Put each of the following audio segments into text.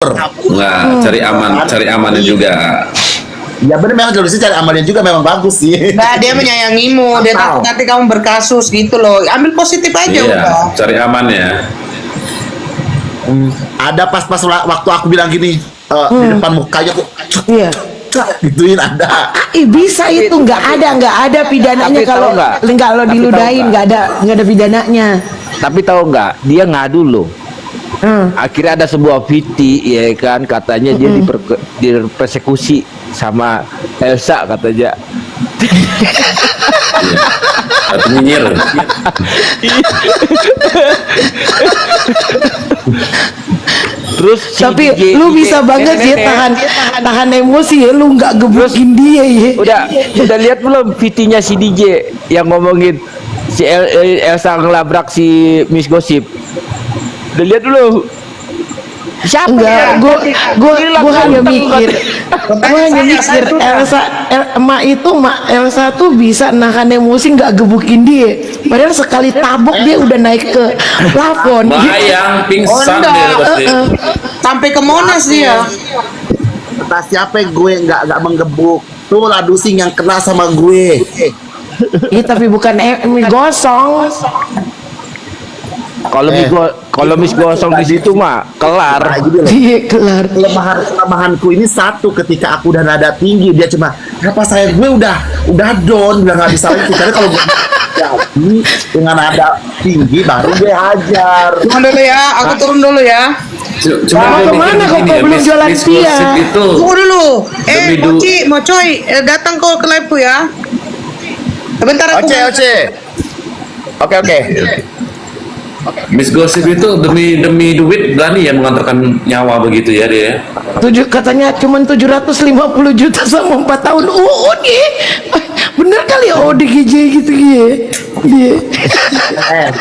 Enggak, cari amannya juga. Ya benar, memang kalau cari amannya juga memang bagus sih. Nah, dia menyayangimu, dia takut nanti kamu berkasus gitu loh. Ambil positif aja Iya, udah. cari amannya. Ada pas waktu aku bilang gini di depan mukanya kok Iya. gituin ada. Bisa itu nggak ada pidananya Tapi kalau tahu nggak? kalau Tapi diludahin tahu nggak ada pidananya. Tapi tahu nggak, dia ngadu loh. Akhirnya ada sebuah VT ya kan, katanya dia dipersekusi sama Elsa katanya. Atau nyinyir. Terus si Tapi DJ lu bisa banget ya tahan emosi ya, lu nggak gebukin dia ya. udah lihat belum VT-nya si DJ yang ngomongin si Elsa ngelabrak si Miss Gossip? Udah lihat dulu. Siapa Enggak, gua hanya mikir Elsa tuh bisa nahan emosi nggak gebukin dia. Padahal sekali tabok dia udah naik ke plafon. Bayang pingsan enggak. dia pasti. Sampai ke Monas dia. Kata siapa gue nggak menggebuk. Tuh Ladusing yang kena sama gue. Iya tapi bukan mie gosong. Kalau Miss Gosong di situ mah kelar. Iya kelar. Kelemahanku ini satu, ketika aku udah nada tinggi dia cuma apa saya gue udah down, udah nggak bisa lagi. Karena kalau gue jadi dengan nada tinggi baru gue hajar. Tunggu dulu ya, aku turun dulu ya. Cuma Mau gue kemana mikir kok begini ya, belum jualan Miss Tia? Gossip itu Tunggu dulu. Demi du- Mocoy, datang kok ke live ya. Sebentar aku. Oce. Oke. Miss Gossip itu demi duit berani ya mengantarkan nyawa begitu ya dia. Katanya cuma 750 juta sama 4 tahun. Dia bener kali ya ODGJ gitu ya. Dia.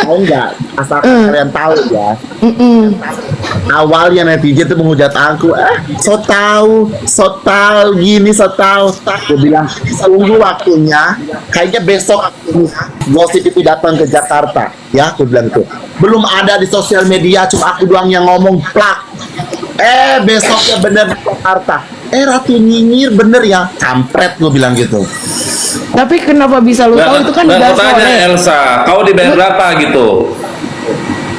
Tahu nggak? Asal kalian tahu ya. Awalnya netizen tuh menghujat aku, so tahu gini, so tahu. Gue bilang tunggu waktunya, kayaknya besok Gosip itu datang ke Jakarta, ya, aku bilang tuh. Belum ada di sosial media, cuma aku doang yang ngomong plak. Besoknya bener di Jakarta. Ratu nyinyir bener ya, kampret, gue bilang gitu. Tapi kenapa bisa lu tahu itu kan Nggak, udah kau tanya sore. Elsa, kau dibayar berapa gitu?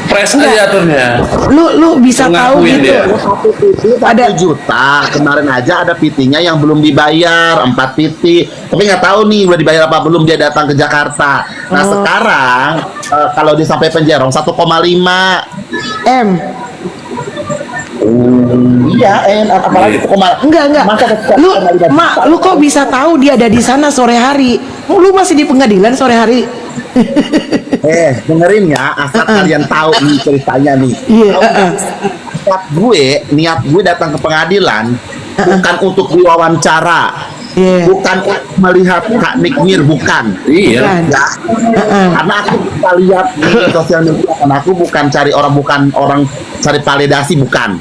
Press aja aturnya. Lu bisa tahu Ngakuin gitu. dia. Ada 1 juta kemarin aja ada PT-nya yang belum dibayar 4 PT, tapi nggak tahu nih udah dibayar apa belum, dia datang ke Jakarta. Nah sekarang kalau dia sampai penjara 1,5 M. iya apalagi 1,5. Enggak. Masa Lu kok bisa tahu dia ada di sana sore hari? Lu masih di pengadilan sore hari? dengerin ya, asal kalian tahu nih ceritanya nih. Iya, Niat gue datang ke pengadilan bukan untuk diwawancara, Iya. bukan untuk melihat Kak Nikmir, bukan. Iya. Bukan. Ya, karena aku bisa lihat di sosial media, karena aku bukan orang cari validasi, bukan.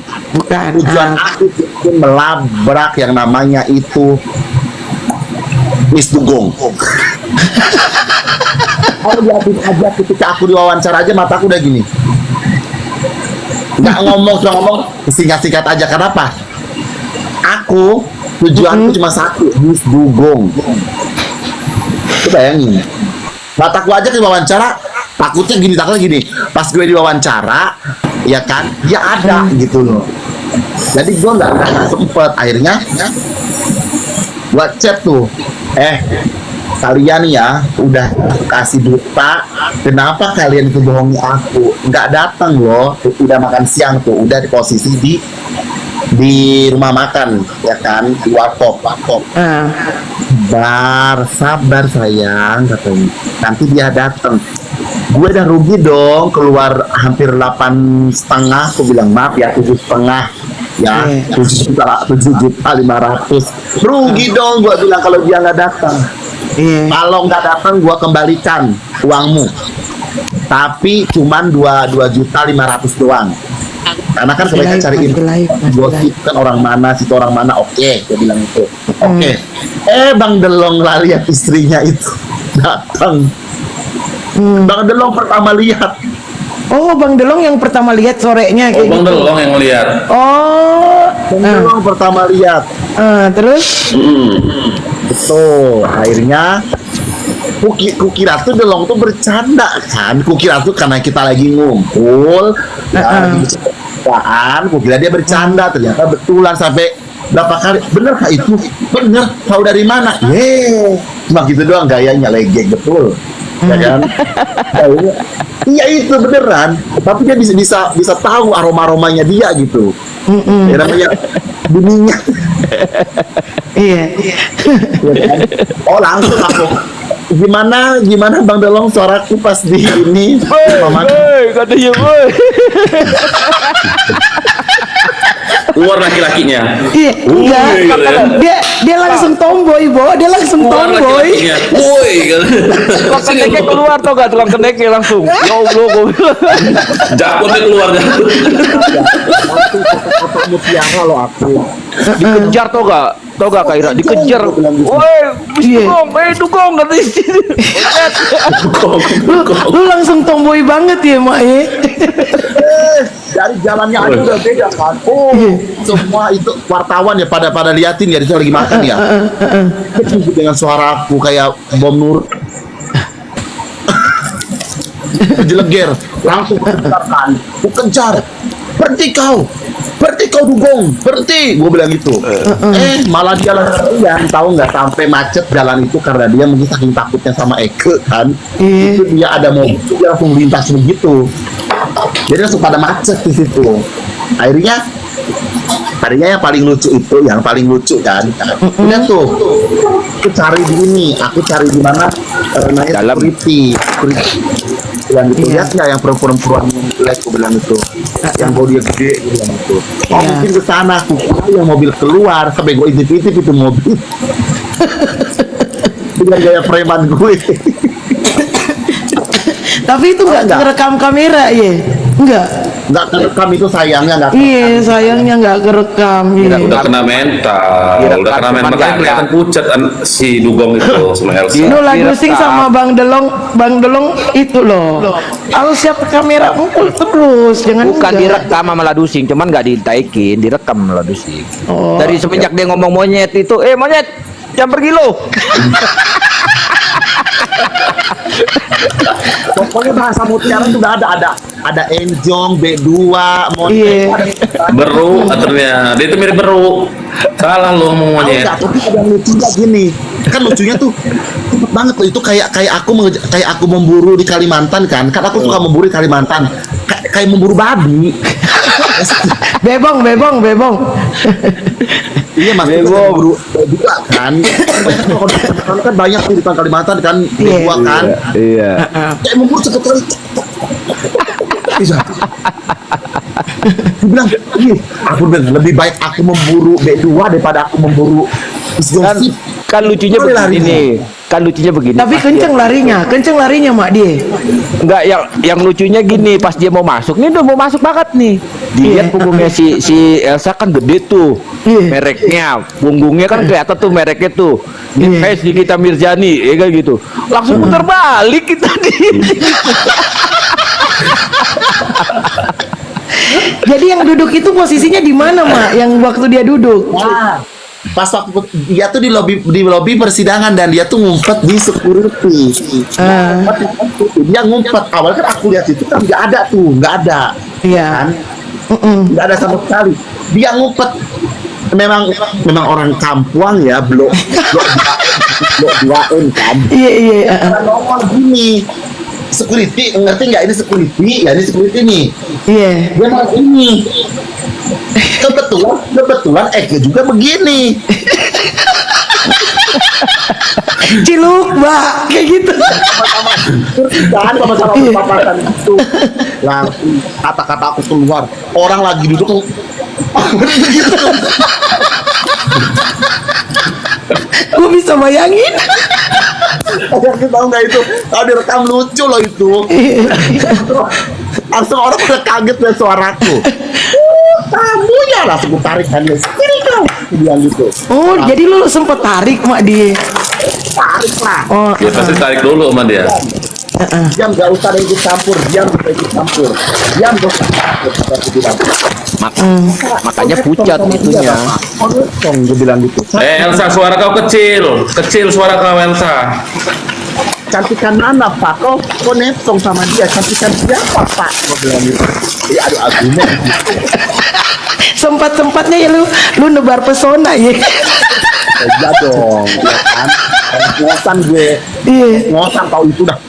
Tujuan aku itu melabrak yang namanya itu Miss Dugong. Kalau lihatin aja ketika aku diwawancara aja mataku udah gini. Nggak ngomong, cuma ngomong singkat-singkat aja. Kenapa? Tujuanku cuma satu, Miss Dugong. Lu bayangin. Mataku aja ke wawancara, takutnya gini. Pas gue diwawancara, ya kan, dia ada gitu loh. Jadi gue nggak sempet. Akhirnya gue chat tuh, kalian ya udah kasih duta, kenapa kalian itu bohongi aku? Nggak datang loh, udah makan siang tuh, udah di posisi di rumah makan, ya kan, di warkop. Sabar sayang, katanya. Nanti dia datang. Gue udah rugi dong, keluar hampir 8,5. Aku bilang maaf ya, 7,5. Ya, 7.500.000 rugi dong, gue bilang kalau dia nggak datang. Kalau nggak datang gue kembalikan uangmu, tapi cuman 2.500.000 doang. Karena kan mereka cariin gosip kan orang mana, situ orang mana. Oke, dia bilang itu. Oke. Bang Delong lah lihat istrinya itu datang. Bang Delong pertama lihat. Oh, Bang Delong yang pertama lihat sorenya kayak Bang gitu. Delong yang lihat. Oh, Belum pertama lihat. Terus? Betul. Akhirnya kukira tuh Delong tuh bercanda kan. Kukira tuh karena kita lagi ngumpul, lagi bercandaan, kukira dia bercanda. Ternyata betulan sampai berapa kali. Bener kah itu? Bener. Tahu dari mana? Cuma gitu doang gayanya, legek betul. Ya kan? Iya itu beneran. Tapi dia bisa tahu aromanya dia gitu. Ya, namanya bunyinya. Iya. Ya kan? Oh langsung aku. Gimana Bang Delong suaraku pas di ini? Mama. Katanya boy. Keluar laki-lakinya. Iya, enggak. Dia langsung tomboy, Bo. Dia langsung Keluar tomboy. laki-lakinya. Woi. Tukang keneknya keluar tau gak? Tukang keneknya langsung. Ya Allah, gue bilang. Jakutnya keluar. Langsung foto mutiara lo aku. Dikejar tau gak? Tau gak Kak Ira? Dikejar. Woi, dukung katanya. Lu langsung tomboy banget ya, Mak ya. Dari jalannya aja udah beda kan. Semua itu wartawan ya pada liatin ya, dia lagi makan ya. Dengan suara aku kayak bom Nur. Jeleger, langsung ku kejar. Berhenti kau dugong, berhenti. Gue bilang gitu. Malah dia yang tahu nggak sampai macet jalan itu karena dia mungkin saking takutnya sama Eke kan. Itu dia ada mobil, dia langsung lintas begitu. Jadi langsung pada macet di situ. Akhirnya yang paling lucu kan. Udah tuh, aku cari di mana namanya security. Yang itu lihat nggak yang perempuan yang jelek, aku bilang itu, yang body gede, aku bilang itu. Mungkin ke sana, aku yang mobil keluar sampai gue intip itu mobil. Dengan gaya preman gue. Tapi itu nggak kerekam kamera ya? Nggak kerekam itu sayangnya nggak. Iya, sayangnya nggak kerekam. Iya. Udah kena mental. Udah kena mental. Makanya kelihatan pucat si Dugong itu sama Elsa. Lu lagi sing sama Bang Delong itu loh. Kalau siap kamera pukul terus, jangan Bukan enggak. direkam sama Ladusing, cuman nggak ditaikin, direkam sama Ladusing. Oh, Dari semenjak dia ngomong monyet itu, monyet, jangan pergi lo. Pokoknya bahasa mutiara itu udah ada enjong, B2, Iya. Beru aturnya. Dia itu mirip beru. Salah lo ngomongnya. Tapi ada yang lucunya gini. Kan lucunya tuh cepet banget tuh. Itu kayak aku memburu di Kalimantan kan. Kan aku suka memburu di Kalimantan. Kayak memburu babi. Bebong. Iya mas, memburu juga kan. Kan banyak tuh di Kalimantan kan, B2 kan. Iya. Kayak memburu cepet kali. Bisa. Aku bilang lebih baik aku memburu B2 daripada aku memburu gosip. Kan lucunya begini. Tapi kenceng larinya Mak dia. Enggak, yang lucunya gini, pas dia mau masuk, nih udah mau masuk banget nih. Dilihat punggungnya si Elsa kan gede tuh. Mereknya, punggungnya kan kelihatan tuh mereknya tuh. Kayak si Nikita Mirzani, kayak gitu. Langsung putar balik kita nih. Jadi yang duduk itu posisinya di mana, Mak? Yang waktu dia duduk? Nah, pas waktu dia tuh di lobi persidangan dan dia tuh ngumpet di security. Dia ngumpet. Awalnya kan aku lihat itu kan nggak ada. Iya. Kan? Nggak ada sama sekali. Dia ngumpet. Memang orang Kampuang ya, blok 2N kan. Iya. Ngomong gini. Security, ngerti nggak ini security? Ya ini security nih. Iya. Dia mau ini. Kebetulan Eke juga begini. Ciluk, Mbak, kayak gitu. Kan sama-sama berpapasan itu. Langsung kata-kata aku keluar. Orang lagi duduk tuh. Gue bisa bayangin. Tahu nggak itu? Kalau direkam lucu loh itu. Langsung orang udah kaget dengan suaraku. Kamu ya langsung tarik hanya sini kau. Dia gitu. Oh, jadi lu sempet tarik Mak dia. Tarik lah. Oh, Ya pasti tarik dulu sama dia. Diam, nggak usah ada ikut campur. Diam, gak usah ikut campur. Diam, gak usah. Makanya pucat itunya. Kosong, gue bilang gitu. Elsa, suara kau kecil. Kecil suara kau, Elsa. Cantikan mana Pak? Kau nepsong sama dia. Cantikan siapa Pak? Gue bilang gitu. Ya aduh argumen. Sempat-sempatnya ya lu nebar pesona ya. Iya dong, ya kan? Ngosan gue. Iya. Ngosan tau itu dah.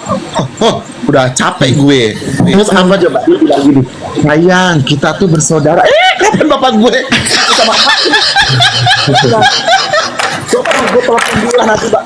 Udah capek gue. Terus apa coba? Dia bilang gini, sayang kita tuh bersaudara. Kapan bapak gue sama aku? Coba gue telepon dulu nanti, Pak.